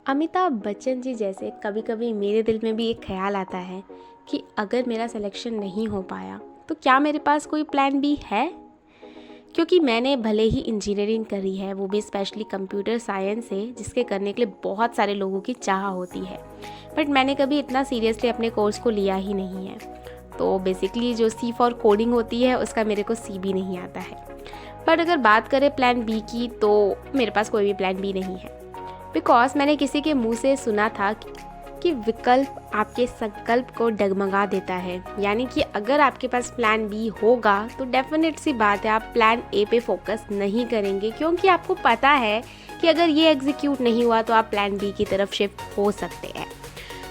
अमिताभ बच्चन जी जैसे कभी कभी मेरे दिल में भी एक ख्याल आता है कि अगर मेरा सिलेक्शन नहीं हो पाया तो क्या मेरे पास कोई प्लान बी है। क्योंकि मैंने भले ही इंजीनियरिंग करी है, वो भी स्पेशली कंप्यूटर साइंस से, जिसके करने के लिए बहुत सारे लोगों की चाह होती है, बट मैंने कभी इतना सीरियसली अपने कोर्स को लिया ही नहीं है। तो बेसिकली जो सी फॉर कोडिंग होती है उसका मेरे को सी भी नहीं आता है। बट अगर बात करें प्लान बी की तो मेरे पास कोई भी प्लान बी नहीं है। बिकॉज मैंने किसी के मुंह से सुना था कि विकल्प आपके संकल्प को डगमगा देता है। यानी कि अगर आपके पास प्लान बी होगा तो डेफिनेट सी बात है आप प्लान ए पे फोकस नहीं करेंगे, क्योंकि आपको पता है कि अगर ये एग्जीक्यूट नहीं हुआ तो आप प्लान बी की तरफ शिफ्ट हो सकते हैं।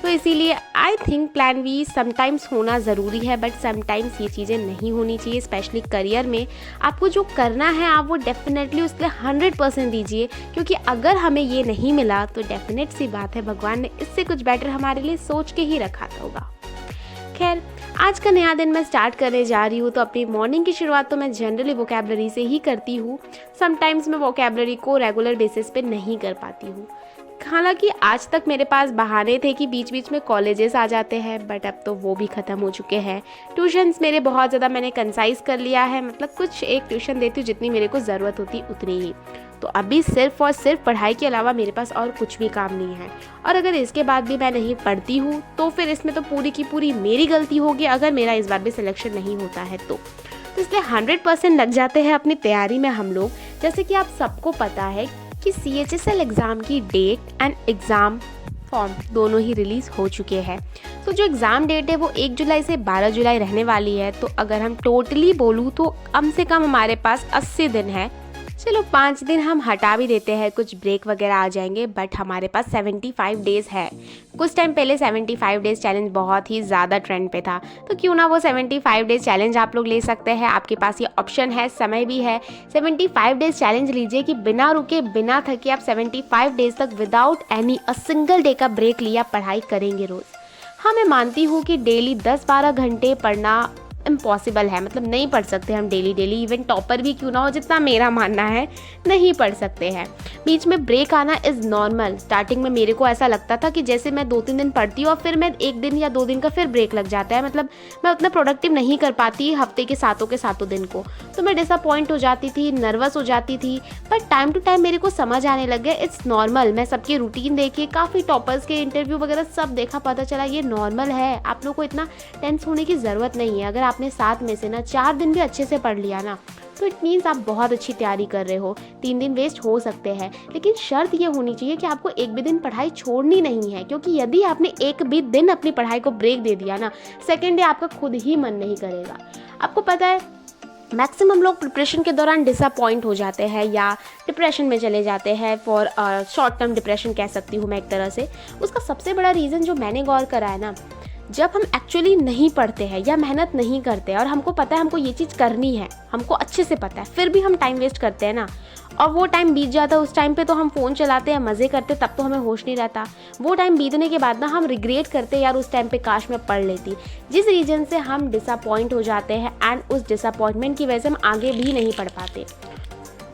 तो इसीलिए I think plan be sometimes होना ज़रूरी है, बट समटाइम्स ये चीज़ें नहीं होनी चाहिए। स्पेशली करियर में आपको जो करना है आप वो डेफिनेटली उसके 100% दीजिए, क्योंकि अगर हमें ये नहीं मिला तो डेफिनेट सी बात है भगवान ने इससे कुछ बेटर हमारे लिए सोच के ही रखा होगा। खैर, आज का नया दिन मैं स्टार्ट करने जा रही हूँ, तो अपनी मॉर्निंग की शुरुआत तो मैं जनरली वोकैबलरी से ही करती हूँ। समटाइम्स मैं वोकैबलरी को रेगुलर बेसिस पे नहीं कर पाती हूँ। हालांकि आज तक मेरे पास बहाने थे कि बीच बीच में कॉलेजेस आ जाते हैं, बट अब तो वो भी ख़त्म हो चुके हैं। ट्यूशन्स मेरे बहुत ज़्यादा मैंने कंसाइज कर लिया है, मतलब कुछ एक ट्यूशन देती हूँ जितनी मेरे को ज़रूरत होती उतनी ही। तो अभी सिर्फ और सिर्फ पढ़ाई के अलावा मेरे पास और कुछ भी काम नहीं है। और अगर इसके बाद भी मैं नहीं पढ़ती हूँ तो फिर इसमें तो पूरी की पूरी मेरी गलती होगी अगर मेरा इस बार भी सिलेक्शन नहीं होता है तो इसलिए 100% लग जाते हैं अपनी तैयारी में हम लोग। जैसे कि आप सबको पता है कि CHSL एग्ज़ाम की डेट एंड एग्ज़ाम फॉर्म दोनों ही रिलीज़ हो चुके हैं। तो जो एग्ज़ाम डेट है वो 1 जुलाई से 12 जुलाई रहने वाली है। तो अगर हम टोटली बोलूँ तो कम से कम हमारे पास 80 दिन है। चलो 5 दिन हम हटा भी देते हैं, कुछ ब्रेक वगैरह आ जाएंगे, बट हमारे पास 75 डेज़ है। कुछ टाइम पहले 75 डेज़ चैलेंज बहुत ही ज़्यादा ट्रेंड पे था, तो क्यों ना वो 75 डेज़ चैलेंज आप लोग ले सकते हैं। आपके पास ये ऑप्शन है, समय भी है। 75 डेज़ चैलेंज लीजिए कि बिना रुके बिना थके आप 75 डेज़ तक without any a single day का ब्रेक लिया पढ़ाई करेंगे रोज़। हाँ, मैं मानती हूँ कि डेली 10-12 घंटे पढ़ना इम्पॉसिबल है, मतलब नहीं पढ़ सकते हम डेली, इवन टॉपर भी क्यों ना हो, जितना मेरा मानना है नहीं पढ़ सकते हैं। बीच में ब्रेक आना इज़ नॉर्मल। स्टार्टिंग में मेरे को ऐसा लगता था कि जैसे मैं 2-3 दिन पढ़ती हूँ और फिर मैं 1 दिन या 2 दिन का फिर ब्रेक लग जाता है, मतलब मैं उतना प्रोडक्टिव नहीं कर पाती हफ्ते के सातों दिन को। तो मैं डिसअपॉइंट हो जाती थी, नर्वस हो जाती थी। बट टाइम टू टाइम मेरे को समझ आने लग गया इट्स नॉर्मल। मैं सबकी रूटीन देखी, काफ़ी टॉपर्स के इंटरव्यू वगैरह सब देखा, पता चला ये नॉर्मल है। आप लोग को इतना टेंस होने की ज़रूरत नहीं है। अगर आपने 7 में से ना 4 दिन भी अच्छे से पढ़ लिया ना तो इट मीन्स आप बहुत अच्छी तैयारी कर रहे हो। 3 दिन वेस्ट हो सकते हैं, लेकिन शर्त ये होनी चाहिए कि आपको एक भी दिन पढ़ाई छोड़नी नहीं है, क्योंकि यदि आपने एक भी दिन अपनी पढ़ाई को ब्रेक दे दिया ना, सेकेंड डे आपका खुद ही मन नहीं करेगा। आपको पता है मैक्सिमम लोग प्रिपरेशन के दौरान डिसअपॉइंट हो जाते हैं या डिप्रेशन में चले जाते हैं। फॉर शॉर्ट टर्म डिप्रेशन कह सकती हूँ मैं एक तरह से। उसका सबसे बड़ा रीज़न जो मैंने गौर करा है ना, जब हम एक्चुअली नहीं पढ़ते हैं या मेहनत नहीं करते हैं और हमको पता है हमको ये चीज़ करनी है, हमको अच्छे से पता है, फिर भी हम टाइम वेस्ट करते हैं ना, और वो टाइम बीत जाता है। उस टाइम पे तो हम फ़ोन चलाते हैं, मज़े करते, तब तो हमें होश नहीं रहता। वो टाइम बीतने के बाद ना हम रिग्रेट करते हैं, यार उस टाइम पे काश मैं पढ़ लेती। जिस रीज़न से हम डिसअपॉइंट हो जाते हैं एंड उस डिसअपॉइंटमेंट की वजह से हम आगे भी नहीं पढ़ पाते।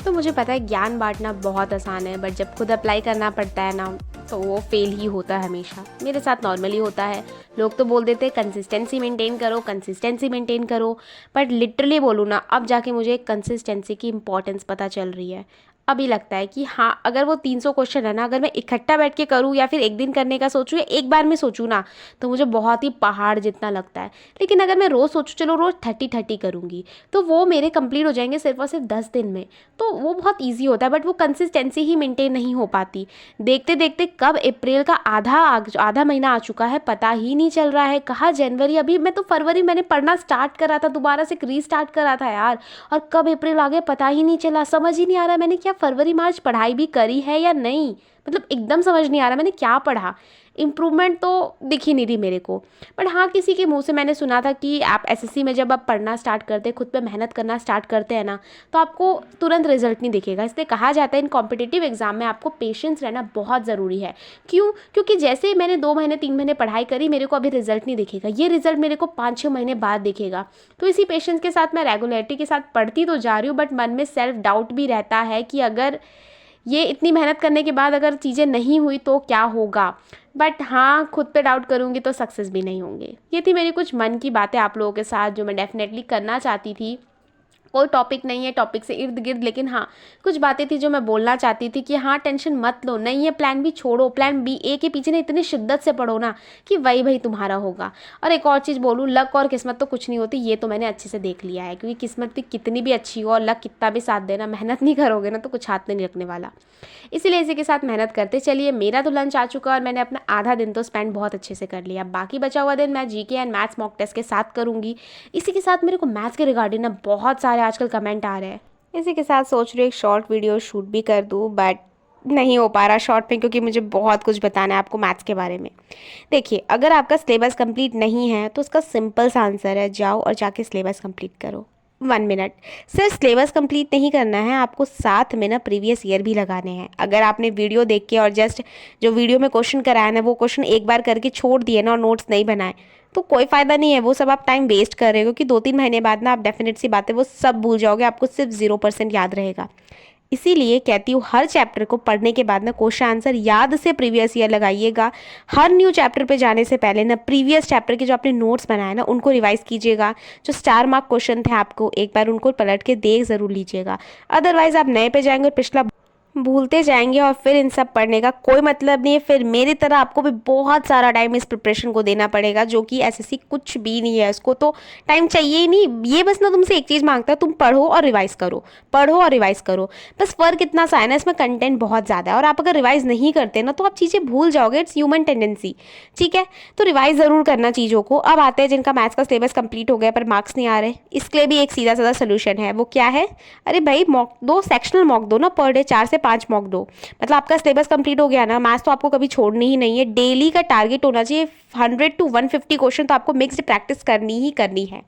तो मुझे पता है ज्ञान बांटना बहुत आसान है, बट जब खुद अप्लाई करना पड़ता है ना तो वो फेल ही होता है हमेशा। मेरे साथ नॉर्मली होता है। लोग तो बोल देते हैं कंसिस्टेंसी मेंटेन करो, बट लिटरली बोलूँ ना, अब जाके मुझे कंसिस्टेंसी की इंपॉर्टेंस पता चल रही है। अभी लगता है कि हाँ, अगर वो 300 क्वेश्चन है ना, अगर मैं इकट्ठा बैठ के करूँ या फिर एक दिन करने का सोचूँ या एक बार में सोचूँ ना, तो मुझे बहुत ही पहाड़ जितना लगता है। लेकिन अगर मैं रोज़ सोचूँ, चलो रोज़ 30 करूँगी, तो वो मेरे कंप्लीट हो जाएंगे सिर्फ और सिर्फ 10 दिन में। तो वो बहुत ईजी होता है, बट वो कंसिस्टेंसी ही मेंटेन नहीं हो पाती। देखते देखते कब अप्रैल का आधा महीना आ चुका है, पता ही नहीं चल रहा है। कहाँ जनवरी, अभी मैं तो फरवरी मैंने पढ़ना स्टार्ट करा था, दोबारा से रीस्टार्ट करा था यार, और कब अप्रैल आ गया पता ही नहीं चला। समझ ही नहीं आ रहा मैंने क्या फरवरी मार्च पढ़ाई भी करी है या नहीं, मतलब एकदम समझ नहीं आ रहा मैंने क्या पढ़ा। इम्प्रूवमेंट तो दिख ही नहीं रही मेरे को। बट हाँ, किसी के मुंह से मैंने सुना था कि आप SSC में जब आप पढ़ना स्टार्ट करते हैं, खुद पे मेहनत करना स्टार्ट करते हैं ना, तो आपको तुरंत रिजल्ट नहीं दिखेगा। इसलिए कहा जाता है इन कॉम्पिटिटिव एग्जाम में आपको पेशेंस रहना बहुत ज़रूरी है। क्यों? क्योंकि जैसे ही मैंने 2 महीने 3 महीने पढ़ाई करी, मेरे को अभी रिजल्ट नहीं दिखेगा, ये रिजल्ट मेरे को 5-6 महीने बाद दिखेगा। तो इसी पेशेंस के साथ मैं रेगुलरिटी के साथ पढ़ती तो जा रही हूँ, बट मन में सेल्फ डाउट भी रहता है कि अगर ये इतनी मेहनत करने के बाद अगर चीज़ें नहीं हुई तो क्या होगा, बट हाँ खुद पे डाउट करूँगी तो सक्सेस भी नहीं होंगे। ये थी मेरी कुछ मन की बातें आप लोगों के साथ जो मैं डेफिनेटली करना चाहती थी। कोई टॉपिक नहीं है टॉपिक से इर्द गिर्द, लेकिन हाँ कुछ बातें थी जो मैं बोलना चाहती थी कि हाँ टेंशन मत लो, नहीं है प्लान बी छोड़ो, प्लान बी ए के पीछे ना इतनी शिद्दत से पढ़ो ना कि वही भाई तुम्हारा होगा। और एक और चीज़ बोलूँ, लक और किस्मत तो कुछ नहीं होती, ये तो मैंने अच्छे से देख लिया है, क्योंकि किस्मत भी कितनी भी अच्छी हो और लक कितना भी साथ देना, मेहनत नहीं करोगे ना तो कुछ हाथ में नहीं रखने वाला। इसीलिए इसी के साथ मेहनत करते चलिए। मेरा तो लंच आ चुका और मैंने अपना आधा दिन तो स्पेंड बहुत अच्छे से कर लिया। बाकी बचा हुआ दिन मैं GK and maths mock test के साथ करूँगी। इसी के साथ मेरे को मैथ्स के रिगार्डिंग ना बहुत सारे आजकल कमेंट आ रहे हैं। इसी के साथ सोच रही हूँ एक शॉर्ट वीडियो शूट भी कर दूँ, बट नहीं हो पा रहा शॉर्ट में, क्योंकि मुझे बहुत कुछ बताना है आपको मैथ्स के बारे में। देखिए, अगर आपका सिलेबस कंप्लीट नहीं है तो उसका सिंपल सा आंसर है, जाओ और जाके सिलेबस कंप्लीट करो। 1 मिनट, सिर्फ सिलेबस कंप्लीट नहीं करना है आपको, साथ में ना प्रीवियस ईयर भी लगाने हैं। अगर आपने वीडियो देख के और जस्ट जो वीडियो में क्वेश्चन कराया ना वो क्वेश्चन एक बार करके छोड़ दिए ना और नोट्स नहीं बनाए तो कोई फ़ायदा नहीं है, वो सब आप टाइम वेस्ट कर रहे हो, क्योंकि 2-3 महीने बाद ना आप डेफिनेट सी बातें वो सब भूल जाओगे, आपको सिर्फ 0% याद रहेगा। इसीलिए कहती हूँ हर चैप्टर को पढ़ने के बाद ना क्वेश्चन आंसर याद से प्रीवियस ईयर लगाइएगा। हर न्यू चैप्टर पे जाने से पहले ना प्रीवियस चैप्टर के जो आपने नोट्स बनाए ना उनको रिवाइज कीजिएगा। जो स्टार मार्क क्वेश्चन थे आपको एक बार उनको पलट के देख ज़रूर लीजिएगा, अदरवाइज आप नए पे जाएंगे और पिछला भूलते जाएंगे और फिर इन सब पढ़ने का कोई मतलब नहीं है। फिर मेरी तरह आपको भी बहुत सारा टाइम इस प्रिपरेशन को देना पड़ेगा, जो कि एसएससी कुछ भी नहीं है, उसको तो टाइम चाहिए ही नहीं। ये बस ना तुमसे एक चीज़ मांगता है, तुम पढ़ो और रिवाइज करो, पढ़ो और रिवाइज करो। बस फ़र्क इतना सा है ना, इसमें कंटेंट बहुत ज़्यादा है और आप अगर रिवाइज नहीं करते ना तो आप चीज़ें भूल जाओगे, इट्स ह्यूमन टेंडेंसी। ठीक है, तो रिवाइज ज़रूर करना चीज़ों को। अब आते हैं जिनका मैथ्स का सिलेबस कंप्लीट हो गया पर मार्क्स नहीं आ रहे, इसके लिए भी एक सीधा साधा सोल्यूशन है। वो क्या है? अरे भाई मॉक दो, सेक्शनल मॉक दो ना, पर डे 4 से 5 मॉक दो। मतलब आपका सिलेबस कंप्लीट हो गया ना, मैथ्स तो आपको कभी छोड़नी ही नहीं है। डेली का टारगेट होना चाहिए 100 to 150 क्वेश्चन तो आपको मिक्स्ड प्रैक्टिस करनी ही करनी है।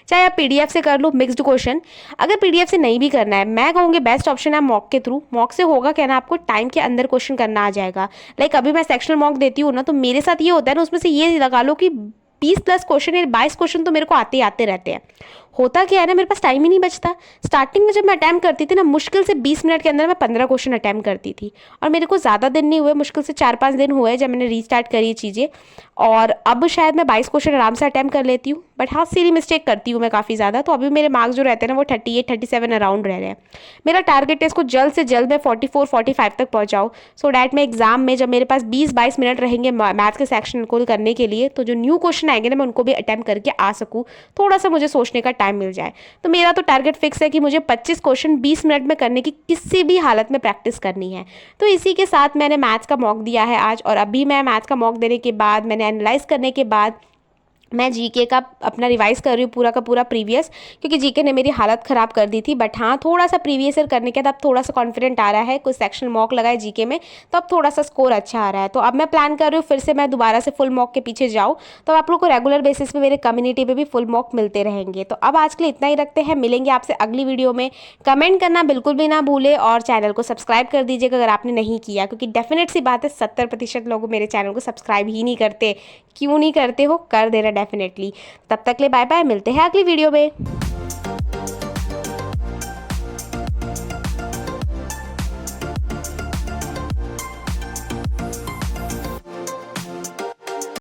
चाहे आप पीडीएफ से कर लो मिक्स्ड क्वेश्चन, अगर पीडीएफ से नहीं भी करना है मैं कहूँगी बेस्ट ऑप्शन है मॉक के थ्रू। मॉक से होगा क्या ना, आपको टाइम के अंदर क्वेश्चन करना आ जाएगा। लाइक अभी मैं सेक्शनल मॉक देती हूँ ना तो मेरे साथ ये होता है ना, उसमें से ये लगा लो कि 20+ क्वेश्चन या 22 क्वेश्चन तो मेरे को आते आते रहते हैं। होता क्या है ना, मेरे पास टाइम ही नहीं बचता। स्टार्टिंग में जब मैं अटैम्प्ट करती थी ना, मुश्किल से 20 मिनट के अंदर मैं 15 क्वेश्चन अटैम्प्ट करती थी, और मेरे को ज़्यादा दिन नहीं हुए, मुश्किल से 4-5 दिन हुए जब मैंने रीस्टार्ट करी ये चीज़ें। और अब शायद मैं 22 क्वेश्चन आराम से अटैम्प्ट कर लेती हूँ, बट हाँ सीरी मिस्टेक करती हूँ मैं काफ़ी ज़्यादा। तो अभी मेरे मार्क्स जो रहते हैं ना वो 38-37 अराउंड रह रहे हैं। मेरा टारगेट है इसको जल्द से जल्द मैं 44-45 तक पहुँचाऊँ, सो डैट मैं एग्जाम में जब मेरे पास 20-22 मिनट रहेंगे मैथ्स के सेक्शन को करने के लिए, तो जो न्यू क्वेश्चन आएंगे ना मैं उनको भी अटैम्प्ट करके आ सकूँ, थोड़ा सा मुझे सोचने का टाइम मिल जाए। तो मेरा तो टारगेट फिक्स है कि मुझे 25 क्वेश्चन 20 मिनट में करने की किसी भी हालत में प्रैक्टिस करनी है। तो इसी के साथ मैंने मैथ्स का मॉक दिया है आज, और अभी मैं मैथ्स का मॉक देने के बाद मैंने एनालाइज करने के बाद मैं जीके का अपना रिवाइज़ कर रही हूँ पूरा का पूरा प्रीवियस, क्योंकि जीके ने मेरी हालत ख़राब कर दी थी। बट हाँ थोड़ा सा प्रीवियस ईयर करने के बाद अब थोड़ा सा कॉन्फिडेंट आ रहा है, कुछ सेक्शन मॉक लगाए जीके में तो अब थोड़ा सा स्कोर अच्छा आ रहा है। तो अब मैं प्लान कर रही हूँ फिर से मैं दोबारा से फुल मॉक के पीछे जाऊँ, तो आप लोग को रेगुलर बेसिस पे मेरे कम्युनिटी पे भी फुल मॉक मिलते रहेंगे। तो अब आज के लिए इतना ही रखते हैं, मिलेंगे आपसे अगली वीडियो में। कमेंट करना बिल्कुल भी ना भूले और चैनल को सब्सक्राइब कर दीजिएगा अगर आपने नहीं किया, क्योंकि डेफिनेट सी बात है 70% लोग मेरे चैनल को सब्सक्राइब ही नहीं करते। क्यों नहीं करते हो? कर देना डेफिनेटली। तब तक ले बाय बाय, मिलते हैं अगली वीडियो में।